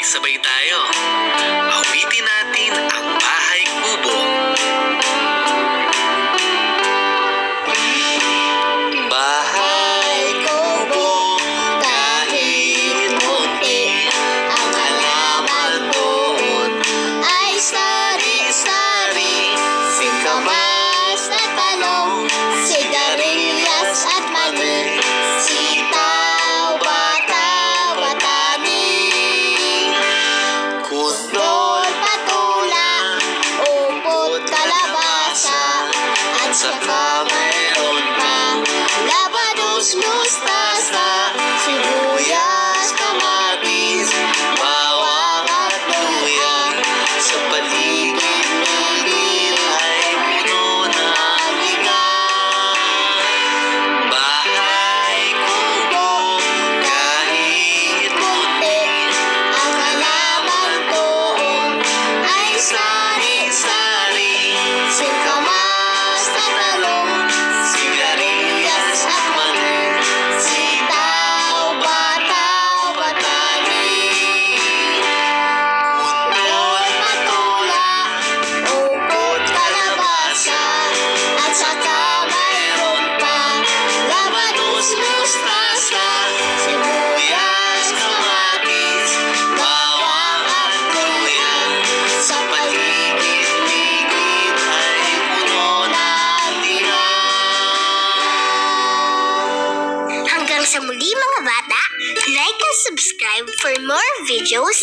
Sabay tayo. Awitin natin ang Bahay Kubo. Bahay kubo, kahit munti, ang halaman doon ay sari-sari. Singkamas at talong, sigarilyas at mani, sitaw, bataw at ani, kundol, patula, upot, kalabasa, at saka mayroon pa labanos, mustasa, sibuyas, kamatis, bawang at luya. Sa paligid-ligid ay puno ng ligaw. Bahay kubo, kahit munti, ang halaman doon ay sari-sari. Singkamas at talong, sigarilyas at mani, sitaw, bataw at ani, kundol, patula, upot, kalabasa, at saka mayroon pa labanos, mustasa, sibuyas, kamatis, bawang at luya. Sa paligid-ligid ay puno ng ligaw. Hanggang sa muli mga bata, like and subscribe for more videos.